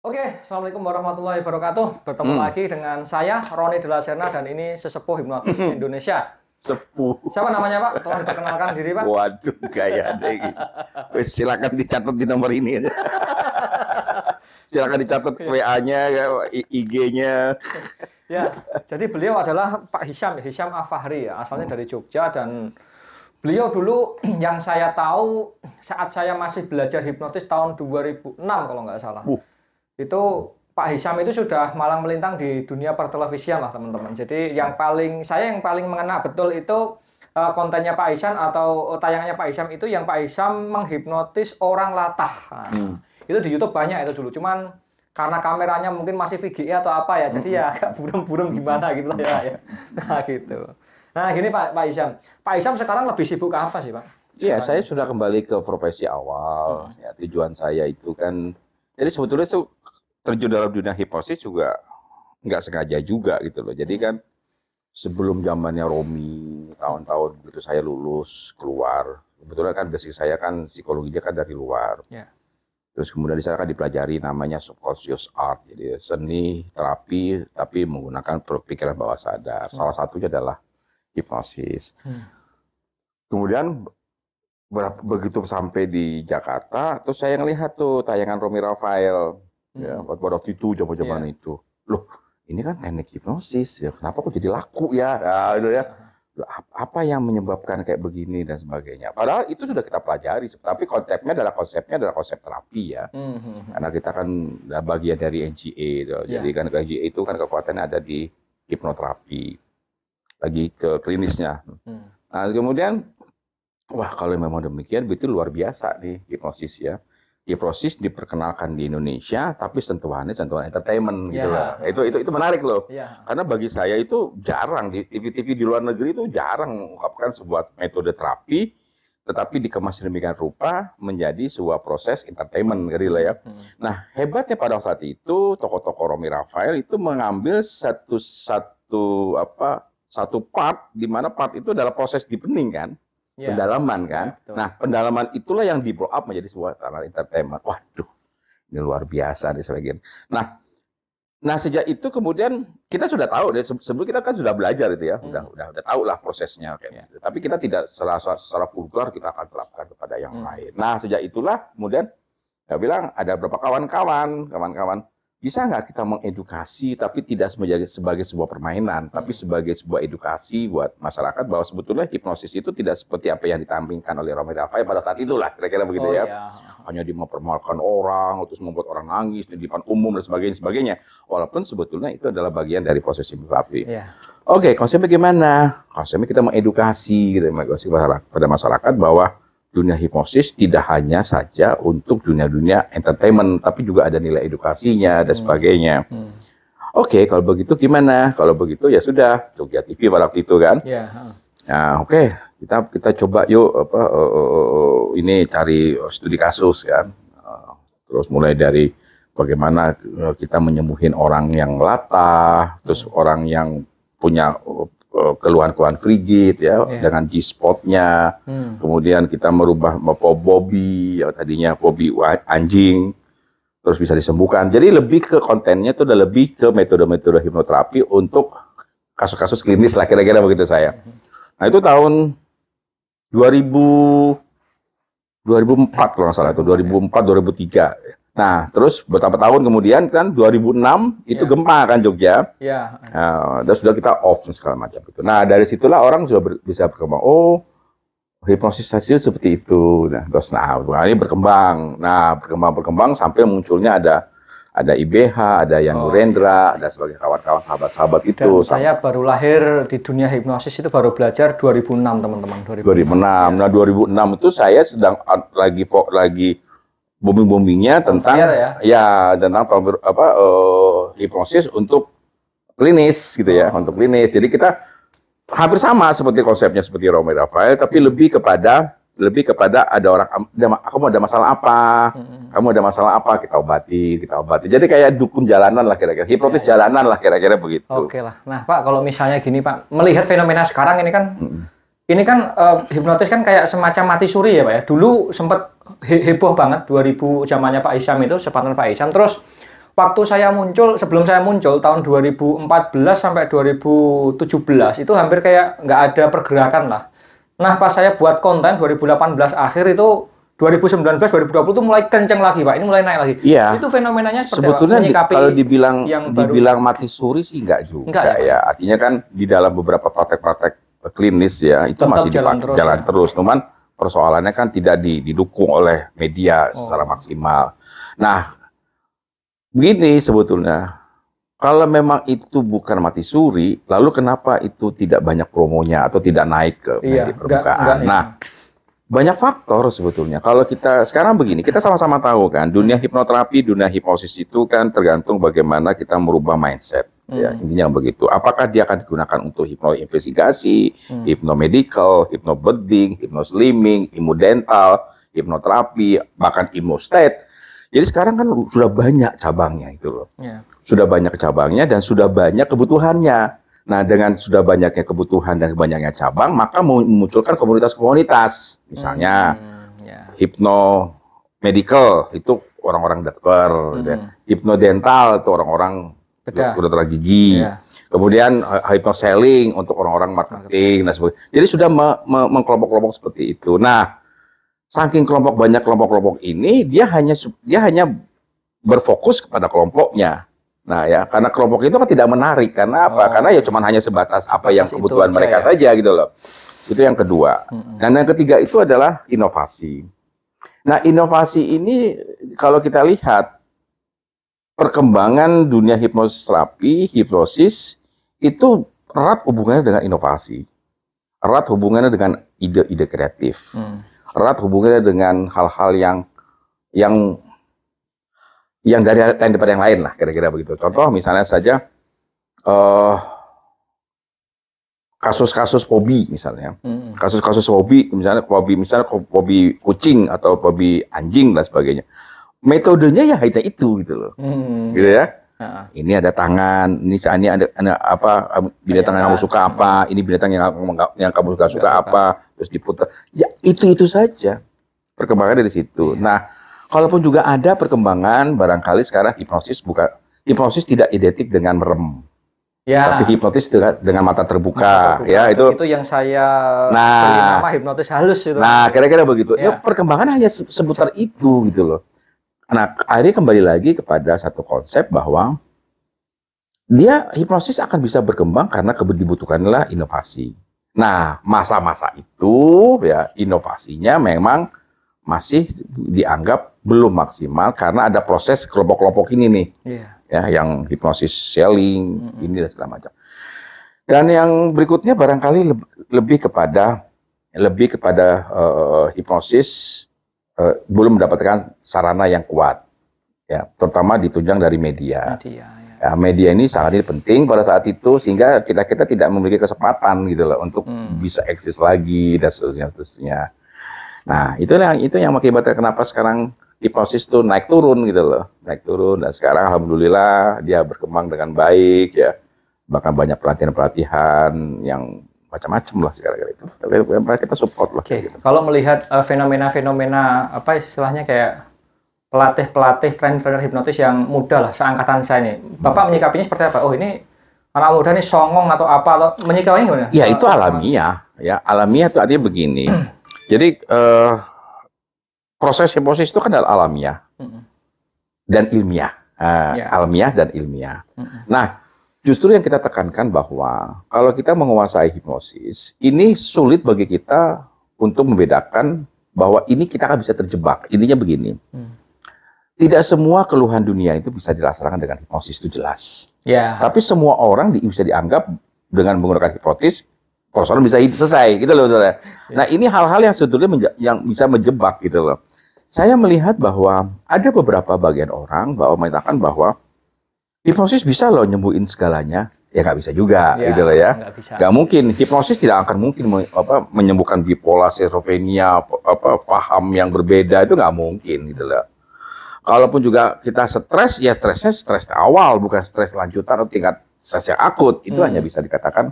Oke, Assalamualaikum warahmatullahi wabarakatuh. Bertemu lagi dengan saya, Roni De La Serna, dan ini sesepuh hipnotis Indonesia. Sepuh. Siapa namanya, Pak? Tolong perkenalkan diri, Pak. Waduh, gaya deh. Silakan dicatat di nomor ini. Silakan dicatat WA-nya, IG-nya. Ya, jadi beliau adalah Pak Hisham Afahri, ya. Asalnya dari Jogja, dan beliau dulu yang saya tahu saat saya masih belajar hipnotis tahun 2006 kalau nggak salah. Itu Pak Hisham itu sudah malang melintang di dunia pertelevisian lah, teman-teman. Jadi yang paling mengena betul itu kontennya Pak Hisham atau tayangannya Pak Hisham itu yang Pak Hisham menghipnotis orang latah. Nah, itu di YouTube banyak itu dulu. Cuman karena kameranya mungkin masih VGA atau apa ya, jadi ya agak burem-burem gimana gitu lah ya. Nah gitu. Nah gini Pak Hisham. Pak Hisham sekarang lebih sibuk ke apa sih, Pak? Iya, saya sudah kembali ke profesi awal. Ya, tujuan saya itu kan, jadi sebetulnya itu terjun dalam dunia hipnosis juga nggak sengaja juga gitu loh. Jadi kan sebelum zamannya Romi, tahun-tahun begitu saya lulus keluar, sebetulnya kan basic saya kan psikologinya kan dari luar. Yeah. Terus kemudian di sana kan dipelajari namanya subconscious art, jadi seni terapi tapi menggunakan pikiran bawah sadar. Salah satunya adalah hipnosis. Kemudian begitu sampai di Jakarta, terus saya ngelihat tuh tayangan Romi Rafael. Ya, pada waktu itu zaman-zaman itu. Loh, ini kan teknik hipnosis ya. Kenapa kok jadi laku ya? Nah, gitu ya. Apa yang menyebabkan kayak begini dan sebagainya. Padahal itu sudah kita pelajari, tapi konsepnya adalah konsep terapi ya. Karena kita kan bagian dari NGA gitu. Jadi kan NGA itu kan kekuatannya ada di hipnoterapi. Lagi ke klinisnya. Nah, kemudian wah, kalau memang demikian itu luar biasa nih hipnosis ya. Hipnosis diperkenalkan di Indonesia, tapi sentuhan entertainment gitu lah. Itu menarik loh. Karena bagi saya itu jarang di TV-TV di luar negeri itu jarang mengungkapkan sebuah metode terapi, tetapi dikemas demikian rupa menjadi sebuah proses entertainment gitu lah ya. Nah, hebatnya pada saat itu tokoh-tokoh Romi Rafael itu mengambil satu part di mana part itu adalah proses deepening kan. Pendalaman kan. Nah, pendalaman itulah yang di blow up menjadi sebuah tanah entertainment. Waduh, ini luar biasa nih sebagian. Nah, sejak itu kemudian kita sudah tahu deh, sebelum kita kan sudah belajar itu ya, udah tahu lah prosesnya kayak gitu. Tapi kita tidak secara vulgar kita akan terapkan kepada yang lain. Nah, sejak itulah kemudian saya bilang ada beberapa kawan-kawan bisa nggak kita mengedukasi tapi tidak sebagai sebuah permainan, tapi sebagai sebuah edukasi buat masyarakat bahwa sebetulnya hipnosis itu tidak seperti apa yang ditampilkan oleh Romi Rafael pada saat itulah, kira-kira begitu ya. Hanya dia mempermalukan orang, terus membuat orang nangis di depan umum dan sebagainya. Walaupun sebetulnya itu adalah bagian dari proses hipnoterapi. Oke, konsepnya gimana? Konsepnya kita mengedukasi gitu, pada masyarakat bahwa dunia hipnosis tidak hanya saja untuk dunia entertainment, tapi juga ada nilai edukasinya dan sebagainya. Oke, kalau begitu gimana? Kalau begitu ya sudah, Jogja TV pada waktu itu kan. Nah, oke, kita coba yuk ini cari studi kasus kan. Terus mulai dari bagaimana kita menyembuhin orang yang latah, terus orang yang punya keluhan-keluhan frigid ya dengan G-spotnya, kemudian kita merubah Bobby ya, tadinya Bobby anjing terus bisa disembuhkan. Jadi lebih ke kontennya itu udah lebih ke metode-metode hipnoterapi untuk kasus-kasus klinis lah kira-kira begitu saya. Nah itu tahun 2004 kalau nggak salah itu 2004-2003. Nah, terus beberapa tahun kemudian kan 2006 itu gempa kan Jogja. Dan sudah kita off segala macam itu. Nah, dari situlah orang sudah bisa berkembang. Oh, hipnosis itu seperti itu. Nah, terus ini berkembang. Nah, berkembang sampai munculnya ada IBH, ada Yan Nurendra, ada sebagai kawan-kawan sahabat-sahabat itu. Dan saya baru lahir di dunia hipnosis itu baru belajar 2006, teman-teman. 2006. Nah, 2006 itu saya sedang lagi booming-boomingnya tentang tentang hipnosis untuk klinis gitu ya, untuk klinis. Jadi kita hampir sama seperti konsepnya seperti Romi Rafael, tapi lebih kepada ada orang, kamu ada masalah apa, kita obati. Jadi kayak dukun jalanan lah kira-kira, hipnotis jalanan lah kira-kira begitu. Oke lah. Nah Pak, kalau misalnya gini Pak, melihat fenomena sekarang ini kan. Ini kan hipnotis kan kayak semacam mati suri ya Pak ya. Dulu sempat heboh banget 2000 zamannya Pak Hisham itu, sepatan Pak Hisham. Terus waktu saya muncul, sebelum saya muncul tahun 2014 sampai 2017 itu hampir kayak nggak ada pergerakan lah. Nah, pas saya buat konten 2018 akhir itu 2019 2020 itu mulai kenceng lagi, Pak. Ini mulai naik lagi. Iya. Itu fenomenanya seperti Sebetulnya kalau dibilang yang baru, dibilang mati suri sih enggak juga enggak, ya. Artinya kan di dalam beberapa praktek-praktek klinis ya itu tetap masih jalan terus. Cuman persoalannya kan tidak didukung oleh media secara maksimal. Nah, begini sebetulnya, kalau memang itu bukan mati suri, lalu kenapa itu tidak banyak promonya atau tidak naik ke media permukaan? Nah, banyak faktor sebetulnya. Kalau kita sekarang begini, kita sama-sama tahu kan, dunia hipnoterapi, dunia hipnosis itu kan tergantung bagaimana kita merubah mindset. Ya, intinya begitu. Apakah dia akan digunakan untuk hipnoinvestigasi, hipnomedical, hipnobedding, hipnoslimming, hipnodental, hipnoterapi, bahkan hipnostat. Jadi sekarang kan sudah banyak cabangnya itu loh. Sudah banyak cabangnya dan sudah banyak kebutuhannya. Nah, dengan sudah banyaknya kebutuhan dan banyaknya cabang, maka memunculkan komunitas-komunitas. Misalnya, hipnomedical itu orang-orang dokter, hipnodental itu orang-orang kedokteran gigi. Kemudian hypnoselling untuk orang-orang marketing dan sebagainya. Jadi sudah mengkelompok-kelompok seperti itu. Nah, saking banyak kelompok-kelompok ini, dia hanya berfokus kepada kelompoknya. Nah ya, karena kelompok itu kan tidak menarik. Karena apa? Karena ya cuma hanya sebatas apa yang kebutuhan mereka saja gitu loh. Itu yang kedua. Dan yang ketiga itu adalah inovasi. Nah, inovasi ini kalau kita lihat perkembangan dunia hipnoterapi, hipnosis itu erat hubungannya dengan inovasi. Erat hubungannya dengan ide-ide kreatif. Erat hubungannya dengan hal-hal yang dari lain daripada yang lain lah, kira-kira begitu. Contoh misalnya saja kasus-kasus hobi misalnya, kasus-kasus hobi misalnya hobi kucing atau hobi anjing dan sebagainya. Metodenya ya hanya itu gitu loh, gitu ya. Ini ada tangan, ini ada apa binatang yang kamu suka apa, ini binatang yang kamu suka apa, terus diputar. Ya itu saja perkembangan dari situ. Nah, kalaupun juga ada perkembangan, barangkali sekarang hipnosis tidak identik dengan merem, tapi hipnotis dengan mata terbuka, ya itu yang saya beri nama hipnotis halus itu. Nah, kira-kira begitu. Ya, perkembangan hanya seputar itu gitu loh. Nah, akhirnya kembali lagi kepada satu konsep bahwa hipnosis akan bisa berkembang karena dibutuhkanlah inovasi. Nah, masa-masa itu ya inovasinya memang masih dianggap belum maksimal karena ada proses kelompok-kelompok ini nih, ya, yang hipnosis selling ini dan segala macam. Dan yang berikutnya barangkali lebih kepada hipnosis belum mendapatkan sarana yang kuat, ya, terutama ditunjang dari media. Ya, media ini sangat penting pada saat itu sehingga kita tidak memiliki kesempatan gitu loh untuk bisa eksis lagi dan seterusnya. Nah, itu yang mengakibatkan kenapa sekarang hipnosis tuh naik turun gitu loh, naik turun, dan sekarang alhamdulillah dia berkembang dengan baik ya, bahkan banyak pelatihan yang macam-macam lah sekarang itu. Kita support lah. Gitu. Kalau melihat fenomena-fenomena apa istilahnya kayak pelatih-pelatih trainer hipnotis yang muda lah seangkatan saya nih, Bapak menyikapinya seperti apa? Oh, ini anak muda nih songong atau apa, atau menyikapinya gimana? Ya itu alamiah, ya alamiah itu artinya begini. Jadi proses hipnosis itu kan adalah alamiah dan ilmiah, alamiah dan ilmiah. Nah, justru yang kita tekankan bahwa kalau kita menguasai hipnosis, ini sulit bagi kita untuk membedakan bahwa ini kita akan bisa terjebak. Intinya begini, tidak semua keluhan dunia itu bisa dilaksanakan dengan hipnosis itu jelas. Tapi semua orang bisa dianggap dengan menggunakan hipnotis, persoalan bisa selesai, gitu loh, saudara. Nah, ini hal-hal yang sebetulnya yang bisa menjebak, gitu loh. Saya melihat bahwa ada beberapa bagian orang mengatakan bahwa hipnosis bisa loh nyembuhin segalanya, ya nggak bisa juga, gitu loh ya. Nggak mungkin, hipnosis tidak akan mungkin menyembuhkan bipolar, schizophrenia, paham yang berbeda, itu nggak mungkin, gitu loh. Kalaupun juga kita stres, ya stresnya stres awal, bukan stres lanjutan atau tingkat stres yang akut, itu hanya bisa dikatakan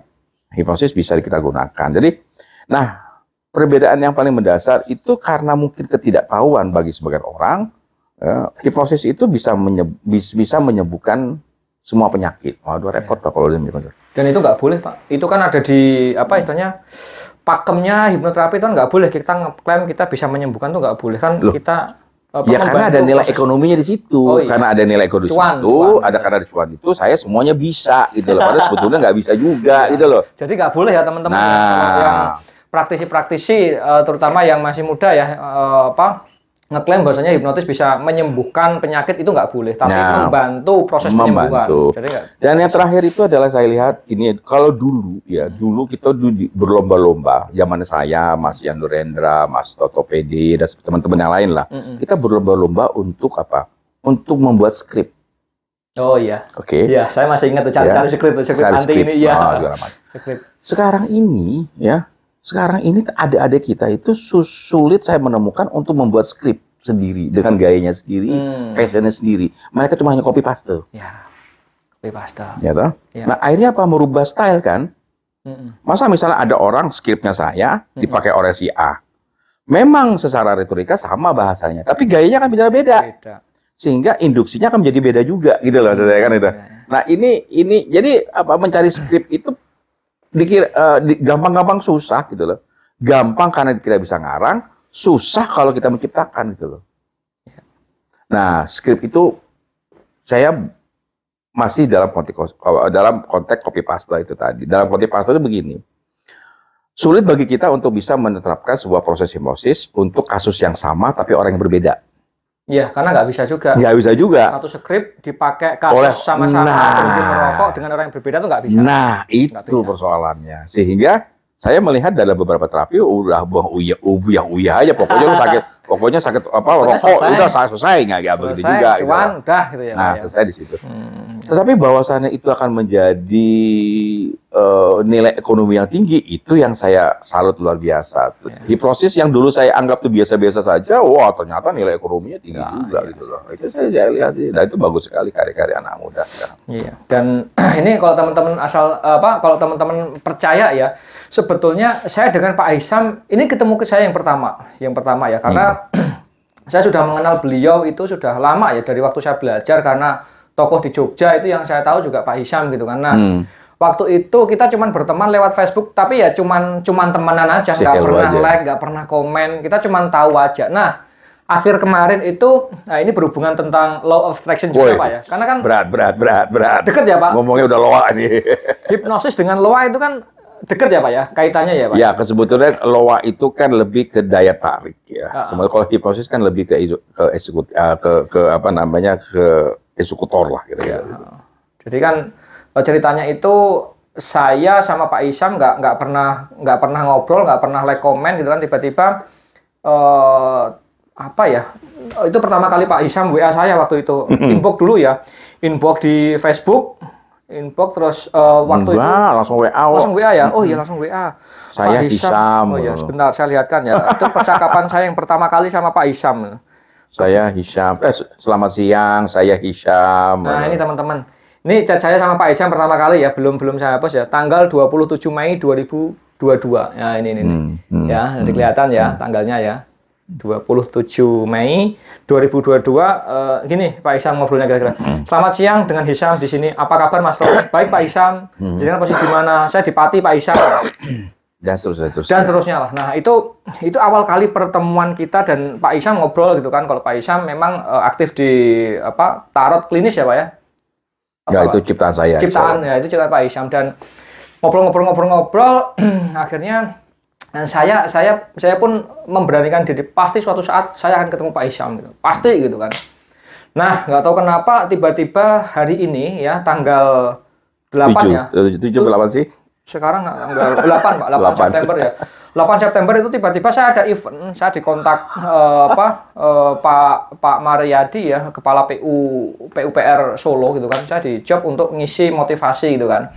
hipnosis bisa kita gunakan. Jadi, nah, perbedaan yang paling mendasar itu karena mungkin ketidaktahuan bagi sebagian orang, hipnosis itu bisa menyembuhkan semua penyakit. Waduh, repot lah kalau dia mikir. Dan itu nggak boleh, Pak. Itu kan ada di apa istilahnya pakemnya hipnoterapi itu kan nggak boleh kita ngeklaim kita bisa menyembuhkan, tuh nggak boleh kan. Loh. Kita Ya karena ada nilai ekonominya di situ. Oh, iya. Karena ada nilai ekonomi di situ, karena ada cuan itu, saya semuanya bisa gitu loh. Padahal sebetulnya nggak bisa juga gitu loh. Jadi nggak boleh ya teman-teman yang praktisi-praktisi terutama yang masih muda ya ngeklaim bahwasanya hipnotis bisa menyembuhkan penyakit, itu nggak boleh, tapi membantu proses penyembuhan. Jadi dan yang terakhir itu adalah saya lihat ini, kalau dulu kita berlomba-lomba, zaman saya, Mas Yando Rendra, Mas Toto PD, dan teman-teman yang lain lah, kita berlomba-lomba untuk apa? Untuk membuat skrip. Oh iya. Oke. Iya, saya masih ingat tuh cari skrip anti ini ya. Sekarang ini adik-adik kita itu sulit saya menemukan untuk membuat skrip sendiri dengan gayanya sendiri, passionnya sendiri. Mereka cuma hanya copy paste. Ya, copy paste. Ya toh? Ya. Nah akhirnya apa? Merubah style kan? Masa misalnya ada orang skripnya saya dipakai oleh si A, memang secara retorika sama bahasanya, tapi gayanya kan beda. Sehingga induksinya akan menjadi beda juga, gitu loh, saya kan itu. Nah ini jadi apa? Mencari skrip itu gampang-gampang susah gitu loh. Gampang karena kita bisa ngarang, susah kalau kita menciptakan gitu loh. Nah, skrip itu saya masih dalam konteks copy paste itu tadi. Dalam copy paste itu begini. Sulit bagi kita untuk bisa menerapkan sebuah proses hipnosis untuk kasus yang sama tapi orang yang berbeda. Iya, karena nggak bisa juga. Nggak bisa juga. Satu skrip dipakai kasus sama-sama berhenti merokok dengan orang yang berbeda tuh nggak bisa. Nah, itu persoalannya. Sehingga saya melihat dalam beberapa terapi udah uyah aja. Pokoknya sakit apa rokok udah selesai nggak begitu juga. Cuman gitu. Udah gitu ya. Nah, selesai di situ. Tetapi bahwasannya itu akan menjadi nilai ekonomi yang tinggi, itu yang saya salut luar biasa. Hipnosis yang dulu saya anggap tuh biasa-biasa saja, wah ternyata nilai ekonominya tinggi juga gitu loh. Itu saya lihat sih, nah itu bagus sekali karya-karya anak muda. Iya. Dan ini kalau teman-teman kalau teman-teman percaya ya, sebetulnya saya dengan Pak Hisam ini ketemu ke saya yang pertama ya, karena saya sudah mengenal beliau itu sudah lama ya, dari waktu saya belajar, karena tokoh di Jogja itu yang saya tahu juga Pak Hisam gitu kan. Nah, waktu itu kita cuman berteman lewat Facebook, tapi ya cuman temenan aja, nggak pernah like, nggak pernah komen, kita cuman tahu aja. Nah, akhir kemarin itu, nah ini berhubungan tentang law of attraction juga Pak ya, karena kan berat. Deket ya Pak. Ngomongnya udah loa nih. Hipnosis dengan loa itu kan deket ya Pak ya, kaitannya ya Pak. Ya, sebetulnya loa itu kan lebih ke daya tarik ya. Sebenarnya kalau hipnosis kan lebih ke eksekutor lah kira-kira. Jadi kan ceritanya itu saya sama Pak Hisam nggak pernah ngobrol, nggak pernah like komen gitu kan, tiba-tiba itu pertama kali Pak Hisam WA saya waktu itu, inbox dulu ya, inbox di Facebook, inbox terus waktu itu langsung WA ya. Oh iya langsung WA. Saya Hisam. Oh ya sebentar saya lihatkan ya. Itu percakapan saya yang pertama kali sama Pak Hisam. Saya Hisam. Selamat siang, saya Hisam. Nah, ini teman-teman. Ini chat saya sama Pak Hisam pertama kali ya, belum saya hapus ya. Tanggal 27 Mei 2022. Ya, ini. Ya, nanti kelihatan ya tanggalnya ya. 27 Mei 2022. Gini, Pak Hisam ngobrolnya kira-kira. Selamat siang, dengan Hisam di sini. Apa kabar Mas Romi? Baik Pak Hisam. Jadi posisi di mana? Saya di Pati Pak Hisam. Dan seterusnya lah. Nah, itu awal kali pertemuan kita dan Pak Hisam ngobrol gitu kan. Kalau Pak Hisam memang aktif di tarot klinis ya Pak ya? Itu ciptaan saya. Ya, itu ciptaan Pak Hisam. Dan ngobrol akhirnya saya pun memberanikan diri, pasti suatu saat saya akan ketemu Pak Hisam gitu. Pasti gitu kan. Nah, nggak tahu kenapa tiba-tiba hari ini ya tanggal 8 ya. 7 8 sih. Sekarang tanggal 8 Pak, 8 September ya. 8 September itu tiba-tiba saya ada event, saya dikontak Pak Mariadi ya, kepala PUPR Solo gitu kan. Saya di job untuk ngisi motivasi gitu kan.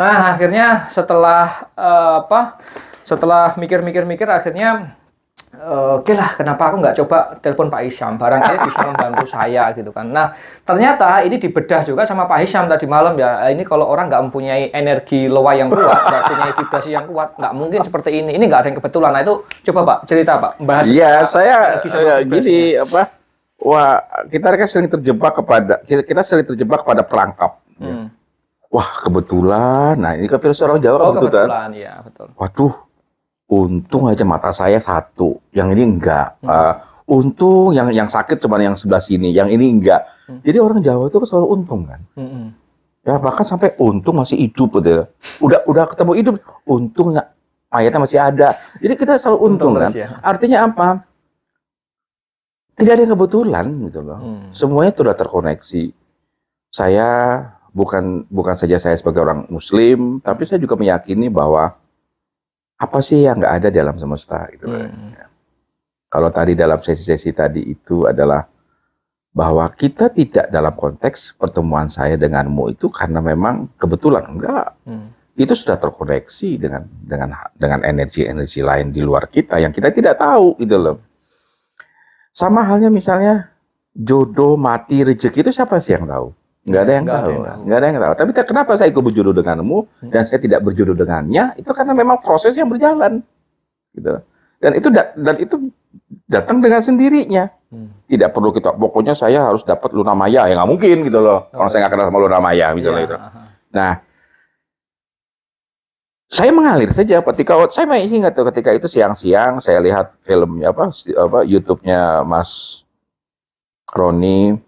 Nah, akhirnya setelah mikir-mikir akhirnya oke lah, kenapa aku nggak coba telepon Pak Hisam, barangkali bisa membantu saya gitu kan. Nah, ternyata ini dibedah juga sama Pak Hisam tadi malam ya. Ini kalau orang nggak mempunyai energi loa yang kuat, nggak punya vibrasi yang kuat, nggak mungkin seperti ini. Ini nggak ada yang kebetulan. Nah, itu coba Pak cerita Pak, bahas. Iya, saya gini wah kita kan sering terjebak kepada kita sering terjebak pada perangkap. Ya. Wah kebetulan, nah ini kan filosofi orang Jawa Oh, kebetulan. kebetulan, ya betul. Waduh, untung aja mata saya satu, yang ini enggak. Untung yang sakit cuma yang sebelah sini, yang ini enggak. Jadi orang Jawa itu selalu untung kan. Ya bahkan sampai untung masih hidup gitu. Udah ketemu hidup, untung mayatnya masih ada. Jadi kita selalu untung kan. Ya. Artinya apa? Tidak ada yang kebetulan gitu loh. Semuanya sudah terkoneksi. Saya bukan saja saya sebagai orang Muslim, tapi saya juga meyakini bahwa apa sih yang nggak ada di alam semesta gitu. Ya. Kalau tadi dalam sesi-sesi tadi itu adalah bahwa kita tidak dalam konteks pertemuan saya denganmu itu karena memang kebetulan, enggak. Itu sudah terkoneksi dengan energi-energi lain di luar kita yang kita tidak tahu gitu loh. Sama halnya misalnya jodoh, mati, rezeki itu siapa sih yang tahu? Nggak ada yang tahu. Nggak ada yang tahu. Tapi kenapa saya ikut berjodoh denganmu dan saya tidak berjodoh dengannya? Itu karena memang proses yang berjalan, gitu. Dan itu datang dengan sendirinya. Tidak perlu kita, pokoknya saya harus dapat Luna Maya, ya nggak mungkin gitu loh. Kalau saya nggak kenal sama Luna Maya misalnya itu. Nah, saya mengalir saja. Saya masih ingat tuh ketika itu siang-siang saya lihat filmnya YouTube-nya Mas Roni.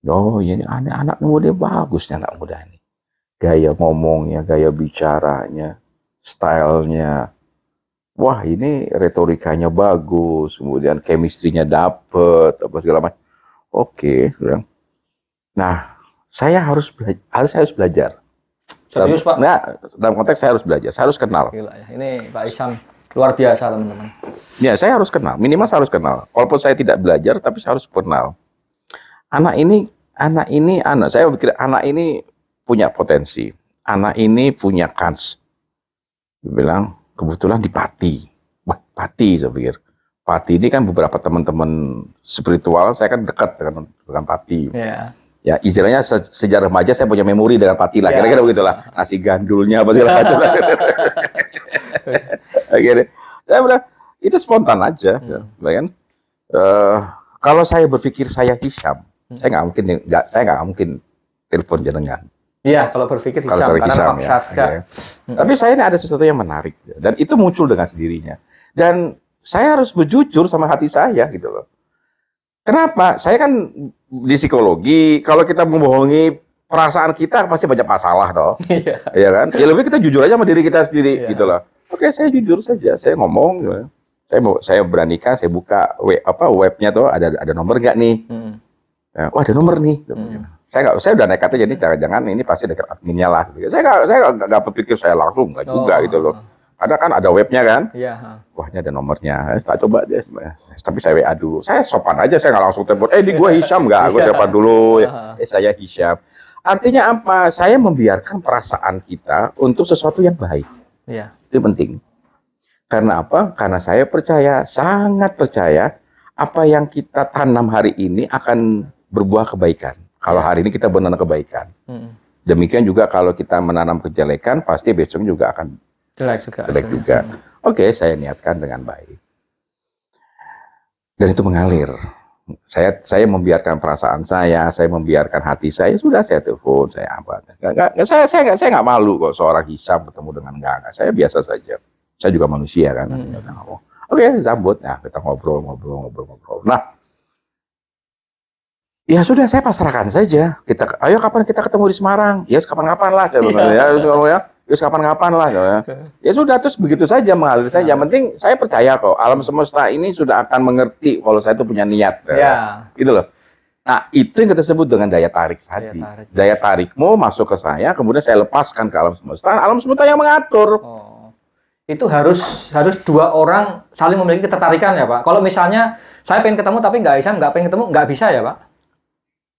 Oh ini anak muda bagus nih, anak muda ini. Gaya ngomongnya, gaya bicaranya, stylenya. Wah ini retorikanya bagus, kemudian chemistry-nya dapet, apa segala macam. Oke, bilang. Nah, saya harus belajar. Serius Pak? Nah, dalam konteks saya harus belajar, saya harus kenal. Gila ya, ini Pak Isyam luar biasa teman-teman. Ya, saya harus kenal, minimal saya harus kenal. Walaupun saya tidak belajar, tapi saya harus kenal. Saya pikir anak ini punya potensi, anak ini punya kans. Dia bilang, kebetulan di Pati. Wah, Pati saya pikir. Pati ini kan beberapa teman-teman spiritual, saya kan dekat dengan Pati. Yeah. Ya, istilahnya sejak remaja saya punya memori dengan Pati lah, kira-kira begitulah. Nasi gandulnya, apa segala macam. Akhirnya, saya bilang, itu spontan aja. Kan? Kalau saya berpikir saya Hisham, saya nggak mungkin telepon jenengan. Iya, kalau berpikir Hisham, karena maksa juga. Tapi saya ini ada sesuatu yang menarik, dan itu muncul dengan sendirinya. Dan saya harus berjujur sama hati saya, gitu loh. Kenapa? Saya kan di psikologi, kalau kita membohongi perasaan kita pasti banyak masalah, toh. Iya kan? Ya lebih kita jujur aja sama diri kita sendiri, gitu loh. Oke, saya jujur saja, saya ngomong, gitu. Saya beranikan, saya buka webnya tuh ada nomor nggak nih? Wah ada nomor nih. Saya udah nekat aja nih, jangan-jangan ini pasti dekat adminnya lah. Saya nggak berpikir saya langsung, nggak juga gitu loh. Ada kan ada webnya kan? Iya. Wah ini ada nomornya. Saya coba deh. Tapi saya WA dulu. Saya sopan aja, saya nggak langsung telepon. Ini gue Hisham nggak? Gue sopan dulu. Saya Hisham. Artinya apa? Saya membiarkan perasaan kita untuk sesuatu yang baik. Iya. Itu penting. Karena apa? Karena saya percaya, sangat percaya, apa yang kita tanam hari ini akan berbuah kebaikan. Kalau hari ini kita menanam kebaikan. Demikian juga kalau kita menanam kejelekan, pasti besok juga akan jelek juga. Oke, saya niatkan dengan baik. Dan itu mengalir. Saya membiarkan perasaan saya membiarkan hati saya, sudah saya telepon, saya apa. Saya nggak malu kok seorang Hisham ketemu dengan enggak. Saya biasa saja. Saya juga manusia kan. Oke, sambut. Nah, kita ngobrol. Nah, ya sudah saya pasrahkan saja. Ayo kapan kita ketemu di Semarang? Ya kapan-kapan lah. Ya kapan-kapan lah. Ya sudah, terus begitu saja mengalir saja. Yang penting saya percaya kok alam semesta ini sudah akan mengerti kalau saya itu punya niat. Gitu loh. Nah, itu yang kita sebut dengan daya tarik tadi. Daya tarikmu masuk ke saya, kemudian saya lepaskan ke alam semesta. Alam semesta yang mengatur. Itu harus dua orang saling memiliki ketertarikan ya Pak. Kalau misalnya saya pengen ketemu tapi nggak pengen ketemu, nggak bisa ya Pak?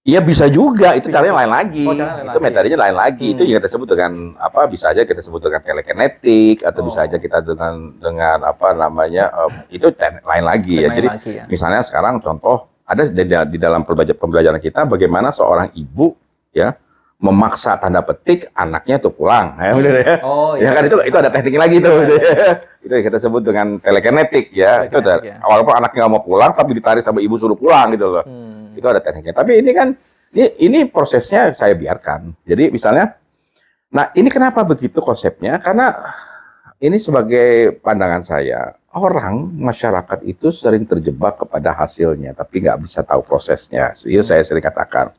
Iya bisa juga, itu caranya lain lagi. Itu metodenya lain lagi. Itu yang kita sebut dengan apa? Bisa aja kita sebut dengan telekinetik atau bisa aja kita dengan apa namanya itu lain lagi ya. Jadi misalnya sekarang contoh ada di dalam pembelajaran kita bagaimana seorang ibu ya memaksa tanda petik anaknya tuh pulang, bener ya. Oh Ya kan itu ada teknik lagi tuh, itu yang kita sebut dengan telekinetik ya. Itu ada. Walaupun anaknya nggak mau pulang, tapi ditarik sama ibu suruh pulang gitu loh. Itu ada tekniknya. Tapi ini kan ini prosesnya saya biarkan. Jadi misalnya, nah ini kenapa begitu konsepnya? Karena ini sebagai pandangan saya, masyarakat itu sering terjebak kepada hasilnya, tapi nggak bisa tahu prosesnya. Itu saya sering katakan.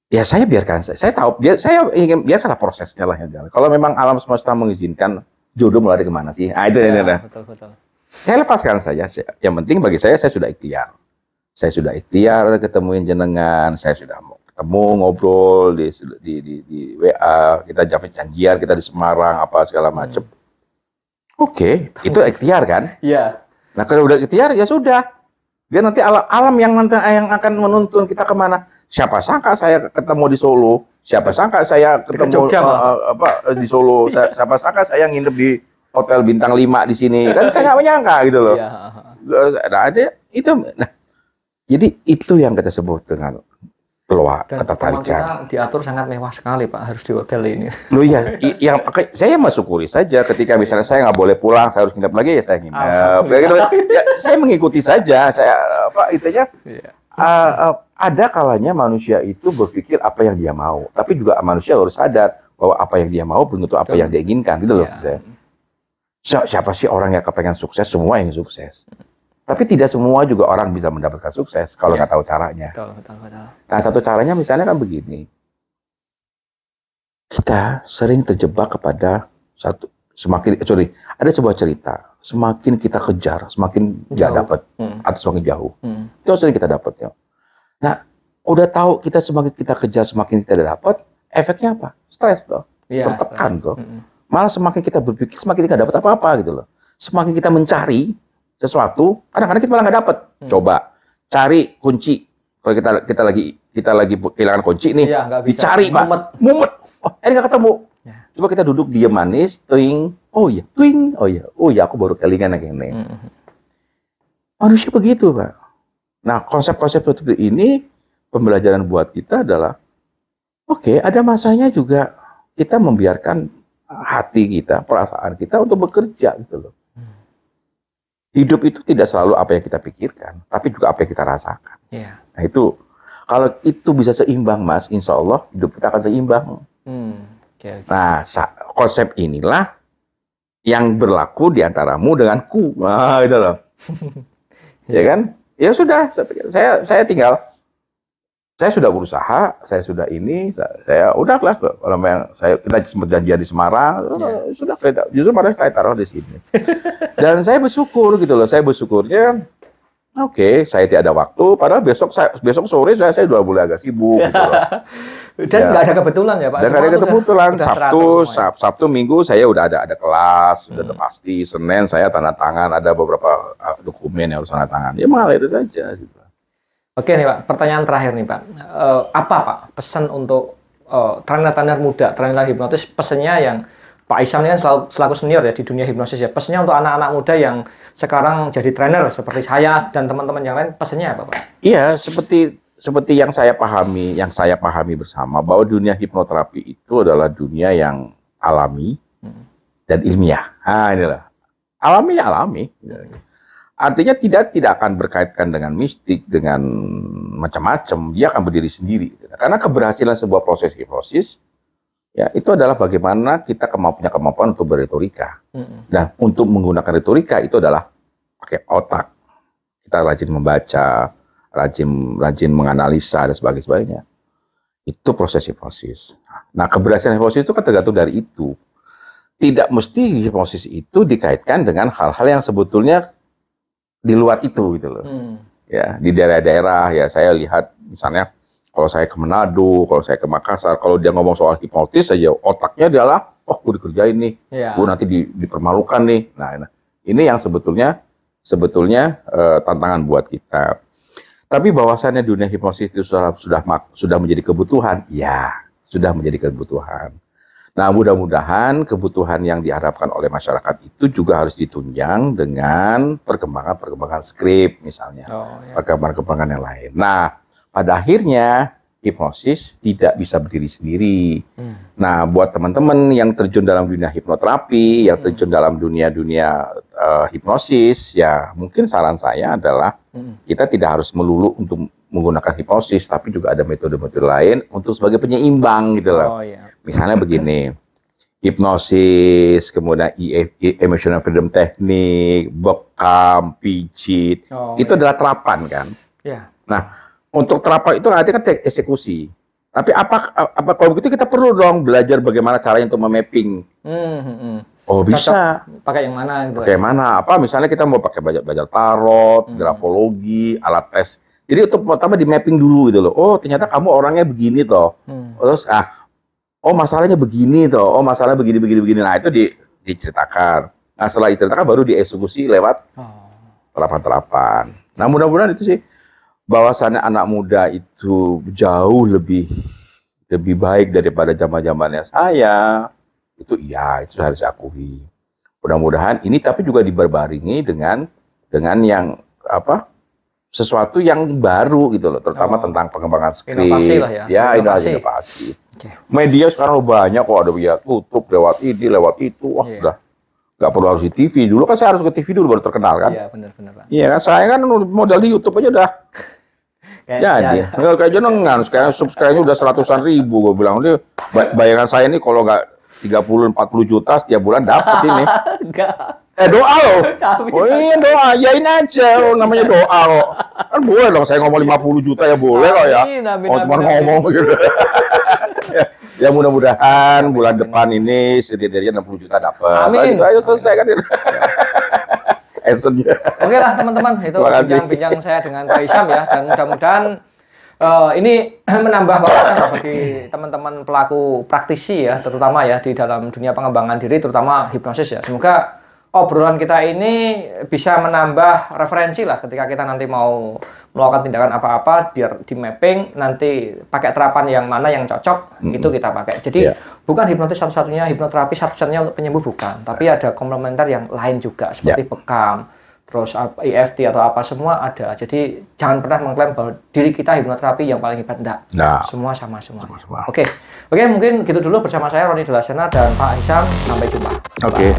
Ya saya biarkan, saya tahu, saya ingin biarkanlah prosesnya lah yang jalan. Kalau memang alam semesta mengizinkan, jodoh melari kemana sih? Nah itu betul. Saya lepaskan saja. Yang penting bagi saya sudah ikhtiar. Saya sudah ikhtiar ketemuin jenengan, saya sudah mau ketemu ngobrol di WA, kita janjian, kita di Semarang apa segala macam. Oke, itu ikhtiar kan? Iya. Nah kalau udah ikhtiar ya sudah. Biar nanti alam yang akan menuntun kita kemana. Siapa sangka saya ketemu di Solo, siapa sangka saya ketemu di Solo, siapa sangka saya nginep di hotel bintang 5 di sini. Kan saya nggak menyangka gitu loh. Nah, jadi itu yang kita sebut dengan ketertarikan. Kita diatur sangat mewah sekali Pak, harus di hotel ini. Loh ya, saya mensyukuri saja ketika misalnya saya nggak boleh pulang, saya harus nginep lagi ya saya nginep. Ya, saya mengikuti saja, intinya ada kalanya manusia itu berpikir apa yang dia mau, tapi juga manusia harus sadar bahwa apa yang dia mau belum tentu apa yang dia inginkan, gitu loh saya. Siapa sih orang yang kepengen sukses? Semua yang sukses. Tapi tidak semua juga orang bisa mendapatkan sukses kalau nggak tahu caranya. Betul. Nah, satu caranya misalnya kan begini. Kita sering terjebak kepada ada sebuah cerita. Semakin kita kejar, semakin nggak dapat atau semakin jauh. Itu sering kita dapat ya. Nah, udah tahu kita semakin kita kejar, semakin kita dapat, efeknya apa? Stres toh, tertekan toh. Malah semakin kita berpikir, semakin kita dapat apa-apa gitu loh. Semakin kita mencari sesuatu, kadang-kadang kita malah nggak dapat. Coba cari kunci. Kalau kita lagi kehilangan kunci nih, dicari Pak, mumet. Oh, ini nggak ketemu. Coba kita duduk diam manis, twing. Oh iya, aku baru kelingan yang ini. Manusia begitu Pak. Nah konsep-konsep seperti ini pembelajaran buat kita adalah, oke, ada masanya juga kita membiarkan hati kita, perasaan kita untuk bekerja gitu loh. Hidup itu tidak selalu apa yang kita pikirkan, tapi juga apa yang kita rasakan. Nah itu, kalau itu bisa seimbang Mas, insya Allah hidup kita akan seimbang. Nah konsep inilah yang berlaku di antaramu denganku. Nah gitu loh. Ya kan? Ya sudah, saya tinggal. Saya sudah berusaha, saya sudah saya udahlah kalau memang kita sempat janjian di Semarang, sudah justru malah saya taruh di sini. Dan saya bersyukur gitu loh, saya bersyukurnya, oke, saya tidak ada waktu, padahal besok sore saya sudah mulai agak sibuk gitu loh. Dan nggak ada kebetulan ya Pak? Dan nggak ada kebetulan, Sabtu Minggu saya udah ada kelas, sudah pasti, Senin saya tanda tangan, ada beberapa dokumen yang harus tanda tangan, ya mengalir saja gitu. Oke nih Pak, pertanyaan terakhir nih Pak. Apa Pak pesan untuk trainer-trainer muda, trainer hipnotis, pesannya yang Pak Isyam ini kan selaku senior ya di dunia hipnosis ya, pesannya untuk anak-anak muda yang sekarang jadi trainer seperti saya dan teman-teman yang lain, pesannya apa Pak? Iya, seperti yang saya pahami bersama, bahwa dunia hipnoterapi itu adalah dunia yang alami dan ilmiah. Nah inilah, alami. Artinya tidak akan berkaitkan dengan mistik, dengan macam-macam. Dia akan berdiri sendiri. Karena keberhasilan sebuah proses hipnosis, ya itu adalah bagaimana kita punya kemampuan untuk berretorika. Dan untuk menggunakan retorika itu adalah pakai otak. Kita rajin membaca, rajin menganalisa, dan sebagainya. Itu proses hipnosis. Nah, keberhasilan hipnosis itu kan tergantung dari itu. Tidak mesti hipnosis itu dikaitkan dengan hal-hal yang sebetulnya di luar itu gitu loh. Ya, di daerah-daerah ya saya lihat misalnya kalau saya ke Manado, kalau saya ke Makassar, kalau dia ngomong soal hipnotis saja otaknya adalah gue dikerjain nih. Gue nanti dipermalukan nih. Nah, ini yang sebetulnya tantangan buat kita. Tapi bahwasannya dunia hipnosis itu sudah menjadi kebutuhan, ya, sudah menjadi kebutuhan. Nah, mudah-mudahan kebutuhan yang diharapkan oleh masyarakat itu juga harus ditunjang dengan perkembangan skrip misalnya, perkembangan yang lain. Nah, pada akhirnya hipnosis tidak bisa berdiri sendiri. Nah, buat teman-teman yang terjun dalam dunia hipnoterapi, yang terjun dalam dunia-dunia hipnosis, ya mungkin saran saya adalah kita tidak harus melulu untuk menggunakan hipnosis, tapi juga ada metode-metode lain untuk sebagai penyeimbang gitu loh. Misalnya begini, hipnosis, kemudian emotional freedom technique, bekam, pijit, itu adalah terapan kan. Nah, untuk terapan itu artinya kan eksekusi. Tapi apa kalau begitu kita perlu dong belajar bagaimana caranya untuk memapping. Oh bisa. Pakai yang mana? Gitu. Pakai yang mana? Apa misalnya kita mau pakai belajar tarot, grafologi, alat tes. Jadi untuk pertama di mapping dulu gitu loh. Oh ternyata kamu orangnya begini toh. Terus oh masalahnya begini toh. Oh masalahnya begini. Nah itu diceritakan. Nah setelah diceritakan baru dieksekusi lewat terapan-terapan. Nah mudah-mudahan itu sih bahwasannya anak muda itu jauh lebih baik daripada zaman-zamannya saya. Itu iya, itu harus diakui. Mudah-mudahan ini tapi juga diberbaringi dengan yang sesuatu yang baru gitu loh, terutama tentang pengembangan skrip. Inovasi lah ya. Inovasi. Media sekarang banyak kok, ada ya tutup lewat ini, lewat itu. Wah, udah nggak perlu harus di TV. Dulu kan saya harus ke TV dulu baru terkenal kan. Iya, benar. Iya kan, saya kan modal di YouTube aja udah. Jadi, kayaknya nengan, sekarang subscribe-nya udah 100-an ribu, gue bilang, ini bayangan saya ini kalau nggak 30-40 juta setiap bulan dapat ini. Doa loh. Oh iya doa, yain aja, namanya doa loh. Kan boleh dong, saya ngomong 50 juta ya boleh loh ya. Oh cuma ngomong gitu. Ya mudah-mudahan bulan depan ini setidaknya 60 juta dapat. Amin. Ayo selesai kan. Oke lah teman-teman, itu bincang-bincang saya dengan Pak Hisham ya, dan mudah-mudahan ini menambah wawasan bagi teman-teman pelaku praktisi ya, terutama ya di dalam dunia pengembangan diri, terutama hipnosis ya. Semoga obrolan kita ini bisa menambah referensi lah ketika kita nanti mau melakukan tindakan apa-apa, biar di mapping nanti pakai terapan yang mana yang cocok, itu kita pakai. Jadi bukan hipnotis satu-satunya, hipnoterapi satu-satunya untuk penyembuh bukan, tapi ada komplementer yang lain juga seperti bekam, terus EFT atau apa semua ada. Jadi jangan pernah mengklaim bahwa diri kita hipnoterapi yang paling hebat, enggak. Semua sama semua. Oke, mungkin gitu dulu bersama saya Roni Delasena dan Pak Hisham. Sampai jumpa. Oke.